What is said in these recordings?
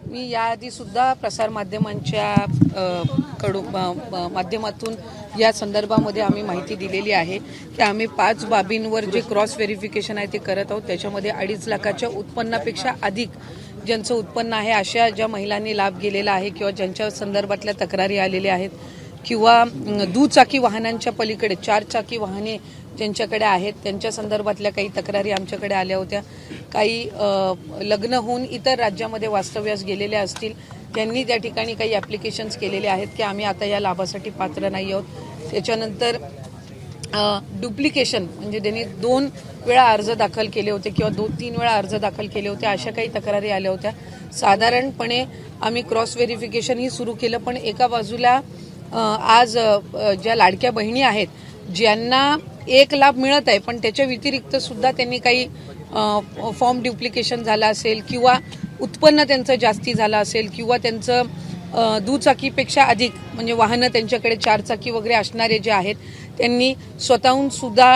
मी याआधी सुद्धा प्रसारमाध्यमांच्या माध्यमातून या संदर्भामध्ये आम्ही माहिती दिलेली आहे की आम्ही 5 बाबींवर जे क्रॉस व्हेरिफिकेशन आहे ते करत आहोत। त्याच्यामध्ये 2.5 लाखाच्या उत्पन्नापेक्षा अधिक ज्यांचं उत्पन्न आहे अशा ज्या महिलांनी लाभ गेलेला आहे किंवा ज्यांच्या संदर्भातल्या तक्रारी आलेल्या आहेत किंवा दुचाकी वाहनांच्या पलीकडे 4 चाकी वाहने ज्यांच्याकडे आहेत त्यांच्या संदर्भातल्या काही तक्रारी आमच्याकडे आल्या होत्या। काही लग्न होऊन इतर राज्यामध्ये वास्तव्यास गेलेल्या असतील त्यांनी त्या ठिकाणी काही ॲप्लिकेशन्स केलेले आहेत की आम्ही आता या लाभासाठी पात्र नाही आहोत। त्याच्यानंतर डुप्लिकेशन म्हणजे त्यांनी 2 वेळा अर्ज दाखल केले होते किंवा 2-3 वेळा अर्ज दाखल केले होते अशा काही तक्रारी आल्या होत्या। साधारणपणे आम्ही क्रॉस व्हेरिफिकेशनही सुरू केलं, पण एका बाजूला आज ज्या लाडक्या बहिणी आहेत ज्यांना एक लाभ मिळत आहे पण त्याच्या व्यतिरिक्त सुद्धा त्यांनी काही फॉर्म डुप्लिकेशन झालं असेल किंवा उत्पन्न त्यांचं जास्ती झालं असेल किंवा त्यांचं दुचाकीपेक्षा अधिक म्हणजे वाहनं त्यांच्याकडे 4 चाकी वगैरे असणारे जे आहेत त्यांनी स्वतःहून सुद्धा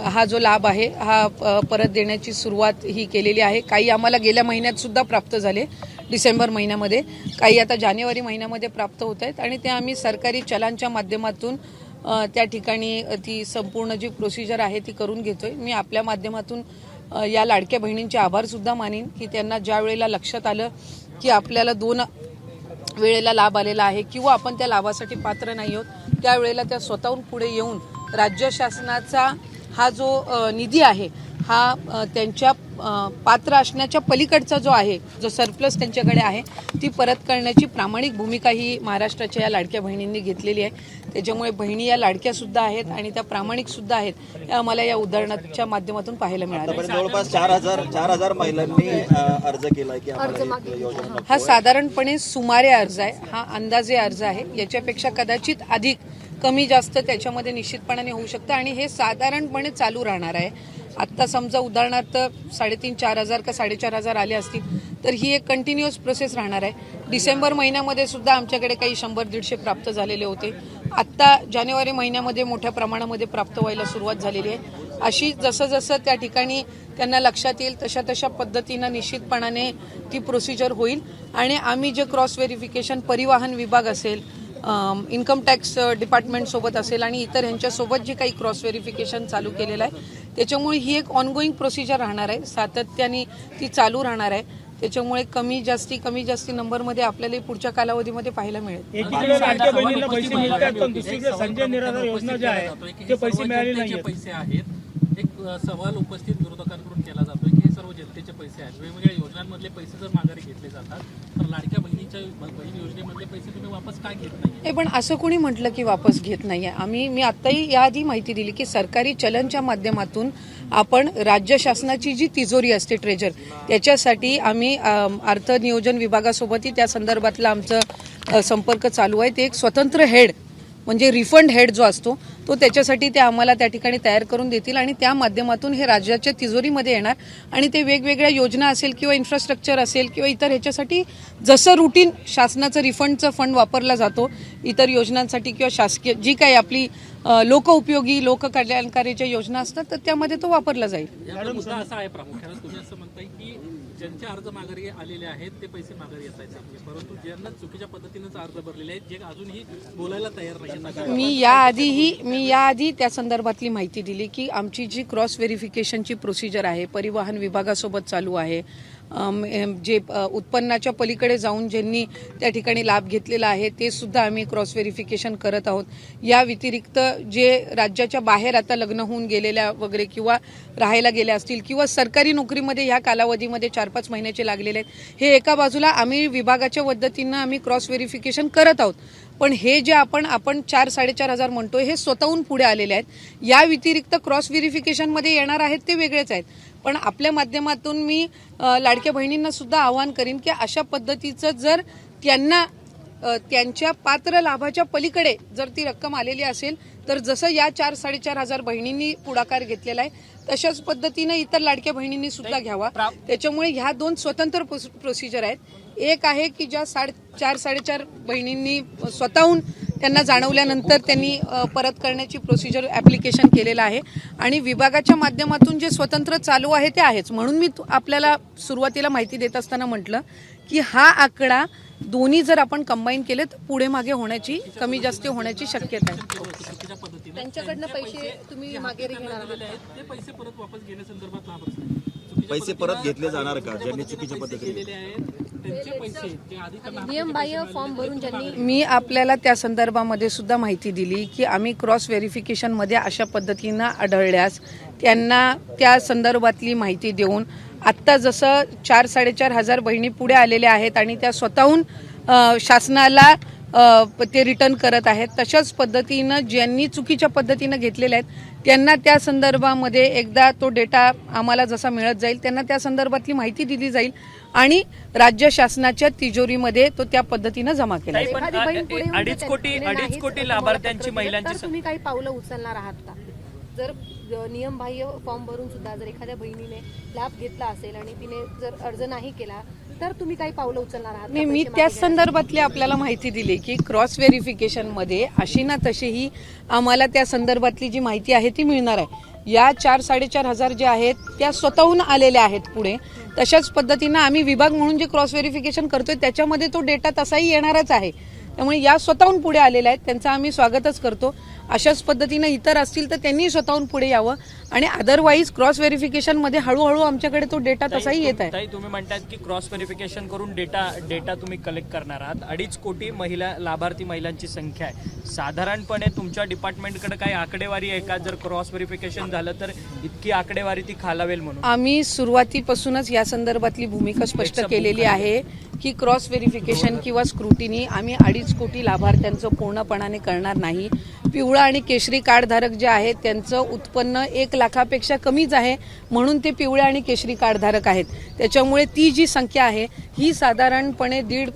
हा जो लाभ आहे हा परत देण्याची सुरुवात ही केलेली आहे। काही आम्हाला गेल्या महिन्यात सुद्धा प्राप्त झाले, डिसेंबर महिन्यामध्ये, काही आता जानेवारी महिन्यामध्ये प्राप्त होत आहेत आणि ते आम्ही सरकारी चलांच्या माध्यमातून त्या ठिकाणी ती संपूर्ण जी प्रोसिजर आहे ती करून घेतोय। मी आपल्या माध्यमातून या लाडक्या बहिणींचे आभार सुद्धा मानीन की त्यांना ज्या वेळेला लक्षात आलं की आपल्याला 2 वेळेला लाभ आलेला आहे किंवा आपण त्या लाभासाठी पात्र नाही आहोत त्यावेळेला त्या स्वतःहून पुढे येऊन राज्य शासनाचा हा जो निधी आहे हा त्यांच्या पात्र असण्याच्या पलीकडचा जो आहे जो सरप्लस त्यांच्याकडे आहे ती परत करण्याची प्रामाणिक भूमिका ही महाराष्ट्राच्या या लाडक्या बहिणींनी घेतलेली आहे। त्याच्यामुळे बहिणी या लाडक्या सुद्धा आहेत आणि त्या प्रामाणिक सुद्धा आहेत हे आम्हाला या उदाहरणाच्या माध्यमातून पाहायला मिळालं। जवळपास 4,000 महिलांनी अर्ज केलाय की हा साधारणपणे सुमारे अर्ज आहे, हा अंदाजे अर्ज आहे, याच्यापेक्षा कदाचित अधिक कमी जास्त त्याच्यामध्ये निश्चितपणाने होऊ शकतं आणि हे साधारणपणे चालू राहणार आहे। आत्ता समजा उदाहरणार्थ 3,500-4,000 का 4,500 आले असतील तर ही एक कंटिन्युअस प्रोसेस राहणार आहे। डिसेंबर महिन्यामध्ये सुद्धा आमच्याकडे काही 100-150 प्राप्त झालेले होते, आत्ता जानेवारी महिन्यामध्ये मोठ्या प्रमाणामध्ये प्राप्त व्हायला सुरुवात झालेली आहे। अशी जसं जसं त्या ठिकाणी त्यांना लक्षात येईल तशा पद्धतीनं निश्चितपणाने ती प्रोसिजर होईल आणि आम्ही जे क्रॉस व्हेरिफिकेशन परिवहन विभाग असेल, इन्कम टॅक्स डिपार्टमेंट सोबत असेल आणि इतर ह्यांच्यासोबत जे काही क्रॉस व्हेरिफिकेशन चालू केलेलं आहे त्याच्यामुळे ही एक ऑनगोईंग प्रोसिजर राहणार आहे, सातत्याने ती चालू राहणार आहे। त्याच्यामुळे कमी जास्ती नंबरमध्ये आपल्याला पुढच्या कालावधीमध्ये पाहायला मिळेल। एकीकडे लाडक्या बहिणीला पैसे मिळतात पण दुसरीकडे संजय निराधार योजना जी आहे ते पैसे मिळाले नाही आहेत। एक सवाल उपस्थित विरोधकांकडून केला जातोय की हे सर्व जनतेचे पैसे आहेत, वेगवेगळ्या योजनांमधले पैसे जर माघारी घेतले जातात तर लाडक्या बहिणीच्या बहीण योजनेमधले पैसे तुम्ही वापस काय घेत नाही? पण असं कोणी म्हटलं की वापस घेत नाहीये? मी आत्ताही याआधी माहिती दिली की सरकारी चलनच्या माध्यमातून आपण राज्य शासनाची जी तिजोरी असते ट्रेजर त्याच्यासाठी आम्ही अर्थ नियोजन विभागासोबतही त्या संदर्भातला आमचं संपर्क चालू आहे। ते एक स्वतंत्र हेड म्हणजे रिफंड हेड जो असतो तो त्याच्यासाठी ते आम्हाला त्या ठिकाणी तयार करून देतील आणि त्या माध्यमातून हे राज्याच्या तिजोरीमध्ये येणार आणि ते वेगवेगळ्या योजना असेल किंवा इन्फ्रास्ट्रक्चर असेल किंवा इतर ह्याच्यासाठी जसं रुटीन शासनाचं रिफंडचं फंड वापरला जातो इतर योजनांसाठी किंवा शासकीय जी काही आपली लोकउपयोगी लोककल्याणकारीच्या योजना असतात तर त्यामध्ये तो वापरला जाईल। मुद्दा असा आहे प्रामुख्याने तुम्ही असं म्हणताय की ज्यांचे अर्ज माघारी आलेले आहेत ते पैसे माघारी येत आहेत, परंतु ज्यांना चुकीच्या पद्धतीनेच अर्ज भरलेले आहेत जे अजूनही बोलायला तयार नाही। मी याआधी त्या संदर्भातली माहिती दिली की आमची जी क्रॉस व्हेरिफिकेशनची प्रोसिजर आहे परिवहन विभागासोबत चालू आहे, जे उत्पन्नाच्या पलीकडे जाऊन ज्यांनी त्या ठिकाणी लाभ घेतलेला आहे ते सुद्धा आम्ही क्रॉस व्हेरिफिकेशन करत आहोत। या व्यतिरिक्त जे राज्याच्या बाहेर आता लग्न होऊन गेलेल्या वगैरे किंवा राहायला गेल्या असतील किंवा सरकारी नोकरीमध्ये ह्या कालावधीमध्ये 4-5 महिन्याचे लागलेले आहेत, हे एका बाजूला आम्ही विभागाच्या पद्धतीनं आम्ही क्रॉस व्हेरिफिकेशन करत आहोत, पण हे जे आपण 4,000-4,500 म्हणतोय हे स्वतःहून पुढे आलेले आहेत। या व्यतिरिक्त क्रॉस व्हेरिफिकेशनमध्ये येणार आहेत ते वेगळेच आहेत, पण आपल्या माध्यमातून मी लाडक्या बहिणींना सुद्धा आवाहन करीन की अशा पद्धतीचं जर त्यांना त्यांच्या पात्र लाभाच्या पलीकडे जर ती रक्कम आलेली असेल तर जसं या 4,000-4,500 बहिणींनी पुढाकार घेतलेला आहे तशाच पद्धतीने इतर लाडक्या बहिणींनी सुद्धा घ्यावा। त्याच्यामुळे ह्या 2 स्वतंत्र प्रोसिजर आहेत। एक आहे की ज्या 4,500 बहिणींनी स्वतःहून त्यांना जाणवल्यानंतर त्यांनी परत करण्याची प्रोसिजर ॲप्लिकेशन केलेलं आहे आणि विभागाच्या माध्यमातून जे स्वतंत्र चालू आहे ते आहेच। म्हणून मी आपल्याला सुरुवातीला माहिती देत असताना म्हटलं की हा आकडा दोन्ही जर आपण कंबाईन केले तर पुढे मागे होण्याची कमी जास्त होण्याची शक्यता आहे. चुकीच्या पद्धतीने त्यांच्याकडनं पैसे तुम्ही मागे घेणार आहात. ते पैसे परत वापस घेण्यासंदर्भात लाभ पैसे परत घेतले जाणार का ज्यांनी चुकीच्या पद्धतीने केलेले आहेत त्यांचे पैसे जे आधी त्यांना नियमबाह्य फॉर्म भरून ज्यांनी मी आपल्याला त्या संदर्भामध्ये सुद्धा माहिती दिली की आम्ही क्रॉस व्हेरिफिकेशनमध्ये अशा पद्धतीनं आढळल्यास त्यांना त्या संदर्भातली माहिती देऊन आत्ता जसं 4-4.5 हजार बहिणी पुढे आलेल्या आहेत आणि त्या स्वतःहून शासनाला ते रिटर्न करत आहेत, तशाच पद्धतीनं ज्यांनी चुकीच्या पद्धतीनं घेतलेल्या आहेत त्यांना त्या संदर्भामध्ये एकदा तो डेटा आम्हाला जसा मिळत जाईल त्यांना त्या संदर्भातली माहिती दिली जाईल आणि राज्य शासनाच्या तिजोरीमध्ये तो त्या पद्धतीनं जमा केला जाईल. एखादी बहीण पुढे येऊन अडीच जर कोटी त्यांनी दिले नाहीत, तर लाभार्थ्यांची तुम्हाला महिलांची तर तुम्ही काही पावलं उचलणार आहात का? जर नियमबाह्य फॉर्म भरून सुद्धा जर एखाद्या बहिणीने लाभ घेतला असेल आणि तिने जर अर्ज नाही केला तर तुम्ही काही पावलं उचलणार आहात का? मी पैसे त्या मागे संदर्भातली आपल्याला माहिती दिली की क्रॉस व्हेरिफिकेशनमध्ये अशी ना तशीही आम्हाला त्या संदर्भातली जी माहिती आहे ती मिळणार आहे. या 4-4.5 हजार जे आहेत त्या स्वतःहून आलेल्या आहेत पुढे. तशाच पद्धतीनं आम्ही विभाग म्हणून जे क्रॉस व्हेरिफिकेशन करतोय त्याच्यामध्ये तो डेटा तसाही येणारच आहे. त्यामुळे या स्वतःहून पुढे आलेल्या आहेत त्यांचं आम्ही स्वागतच करतो. अशाच पद्धतीनं इतर असतील तर त्यांनी स्वतःहून पुढे यावं आणि अदरवाईज क्रॉस व्हेरिफिकेशनमध्ये हळूहळू आमच्याकडे तो डेटा तसाही येत आहे. ताई, तुम्ही म्हणतात की क्रॉस व्हेरिफिकेशन करून डेटा तुम्ही कलेक्ट करणार आहात. 2.5 कोटी लाभार्थी महिलांची संख्या आहे. साधारणपणे तुमच्या डिपार्टमेंटकडे काही आकडेवारी आहे का? जर क्रॉस व्हेरिफिकेशन झालं तर इतकी आकडेवारी ती खालावेल म्हणून. आम्ही सुरुवातीपासूनच या संदर्भातली भूमिका स्पष्ट केलेली आहे की क्रॉस व्हेरिफिकेशन किंवा स्क्रुटिनी आम्ही 2.5 कोटी लाभार्थ्यांचं पूर्णपणाने करणार नाही. पिवळा आणि केशरी कार्ड धारक जे आहेत त्यांचं उत्पन्न 1 लाखापेक्षा कमीच आहे म्हणून ते पिवळे आणि केशरी कार्ड धारक आहेत. त्याच्यामुळे ती जी संख्या आहे ही साधारणपणे 1.5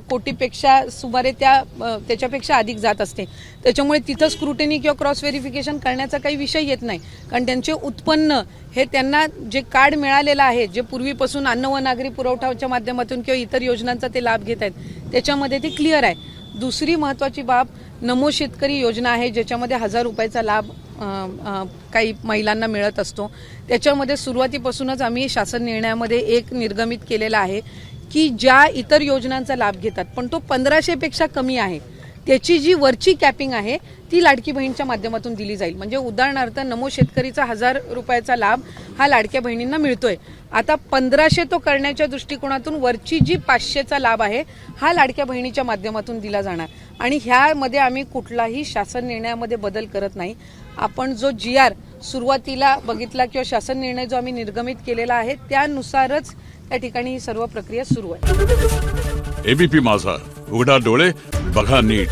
कोटीपेक्षा सुमारे त्याच्यापेक्षा अधिक जात असते. त्याच्यामुळे तिथं स्क्रुटिनी किंवा क्रॉस व्हेरिफिकेशन करण्याचा काही विषय येत नाही कारण त्यांचे उत्पन्न हे त्यांना जे कार्ड मिळालेलं आहे जे पूर्वीपासून अन्न व नागरी पुरवठाच्या माध्यमातून किंवा इतर योजनांचा ते लाभ घेत आहेत त्याच्यामध्ये ते क्लिअर आहे. दुसरी महत्त्वाची बाब नमो शेतकरी योजना आहे ज्याच्यामध्ये 1000 रुपयाचा लाभ काही महिलांना मिळत असतो. त्याच्यामध्ये सुरुवातीपासूनच आम्ही शासन निर्णयामध्ये एक निर्गमित केलेला आहे की ज्या इतर योजनांचा लाभ घेतात पण तो 1500पेक्षा कमी आहे त्याची जी वरची कॅपिंग आहे ती लाडकी बहीणच्या माध्यमातून दिली जाईल. म्हणजे उदाहरणार्थ नमो शेतकरीचा 1000 रुपयाचा लाभ हा लाडक्या बहिणींना मिळतोय. आता 1500 तो करण्याच्या दृष्टिकोनातून वरची जी 500चा लाभ आहे हा लाडक्या बहिणीच्या माध्यमातून दिला जाणार आणि ह्यामध्ये आम्ही कुठलाही शासन निर्णयामध्ये बदल करत नाही. आपण जो GR सुरुवातीला बघितला किंवा शासन निर्णय जो आम्ही निर्गमित केलेला आहे त्यानुसारच त्या ठिकाणी ही सर्व प्रक्रिया सुरू आहे. ABP माझा, उघडा डोळे बघा नीट.